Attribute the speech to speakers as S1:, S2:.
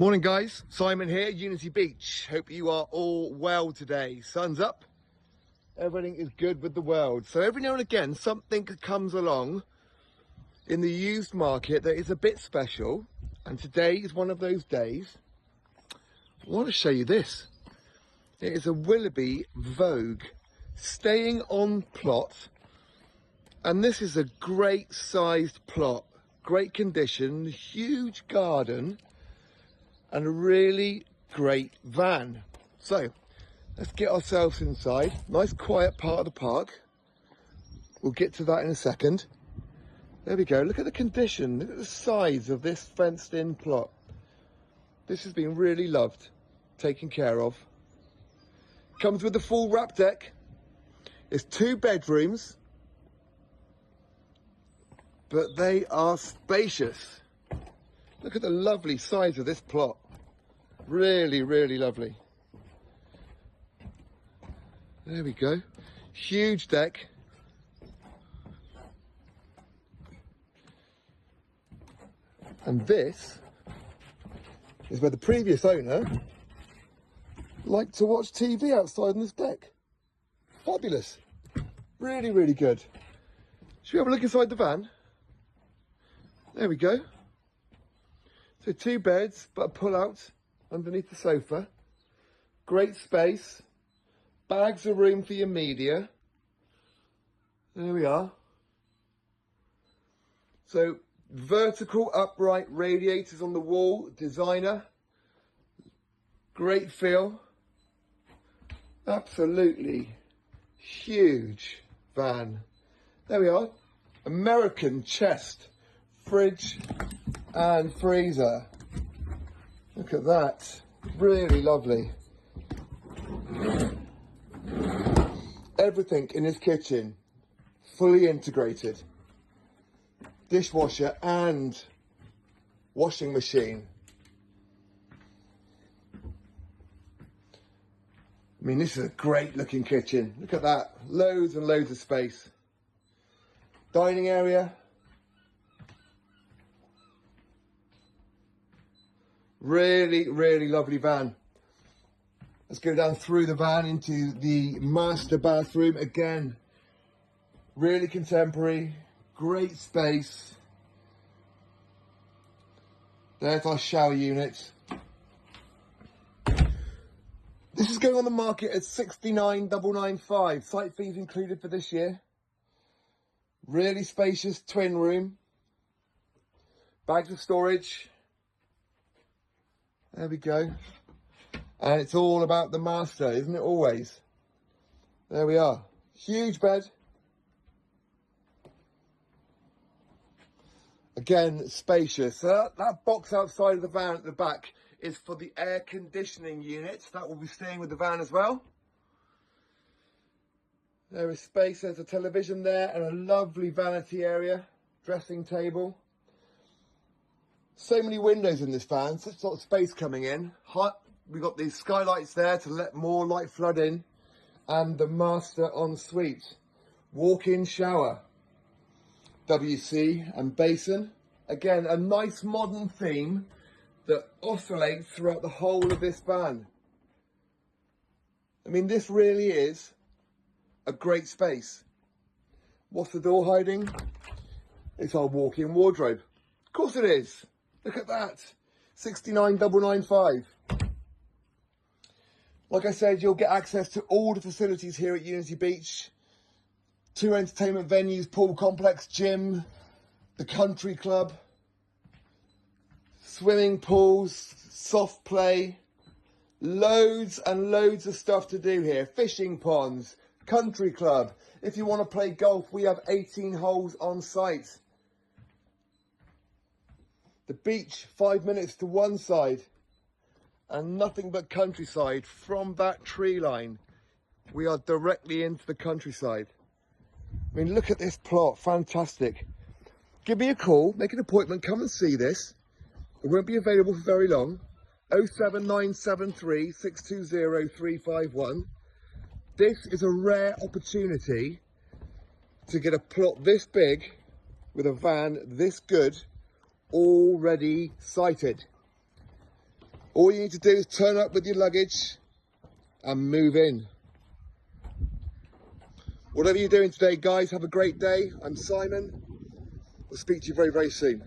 S1: Morning guys, Simon here, Unity Beach. Hope you are all well today. Sun's up, everything is good with the world. So every now and again something comes along in the used market that is a bit special, and today is one of those days. I want to show you this. It is a Willoughby Vogue staying on plot, and this is a great sized plot, great condition, huge garden, and a really great van. So let's get ourselves inside. Nice quiet part of the park. We'll get to that in a second. There we go. Look at the condition. Look at the size of this fenced in plot. This has been really loved, taken care of. Comes with the full wrap deck. It's 2 bedrooms, but they are spacious. Look at the lovely size of this plot. Really, really lovely. There we go. Huge deck. And this is where the previous owner liked to watch TV outside on this deck. Fabulous. Really, really good. Should we have a look inside the van? There we go. So 2 beds, but a pull-out underneath the sofa. Great space. Bags of room for your media. There we are. So vertical upright radiators on the wall, designer. Great feel. Absolutely huge van. There we are. American chest, fridge and freezer. Look at that. Really lovely. Everything in his kitchen fully integrated. Dishwasher and washing machine. I mean, this is a great looking kitchen. Look at that. Loads and loads of space. Dining area. Really, really lovely van. Let's go down through the van into the master bathroom. Again, really contemporary, great space. There's our shower unit. This is going on the market at $69,995. Site fees included for this year. Really spacious twin room. Bags of storage. There we go. And it's all about the master, isn't it always? There we are. Huge bed. Again, spacious. So that box outside of the van at the back is for the air conditioning unit. That will be staying with the van as well. There is space. There's a television there and a lovely vanity area. Dressing table. So many windows in this van, such a lot of space coming in. We've got these skylights there to let more light flood in. And the master ensuite. Walk-in shower. WC and basin. Again, a nice modern theme that oscillates throughout the whole of this van. I mean, this really is a great space. What's the door hiding? It's our walk-in wardrobe. Of course it is. Look at that. $69,995. Like I said, you'll get access to all the facilities here at Unity Beach. 2 entertainment venues, pool complex, gym, the country club, swimming pools, soft play, loads and loads of stuff to do here. Fishing ponds, country club. If you want to play golf, we have 18 holes on site. The beach, 5 minutes to one side, and nothing but countryside from that tree line. We are directly into the countryside. I mean, look at this plot, fantastic. Give me a call, make an appointment, come and see this. It won't be available for very long. 07973 620 351. This is a rare opportunity to get a plot this big with a van this good already sighted. All you need to do is turn up with your luggage and move in. Whatever you're doing today, guys, have a great day. I'm Simon. We'll speak to you very, very soon.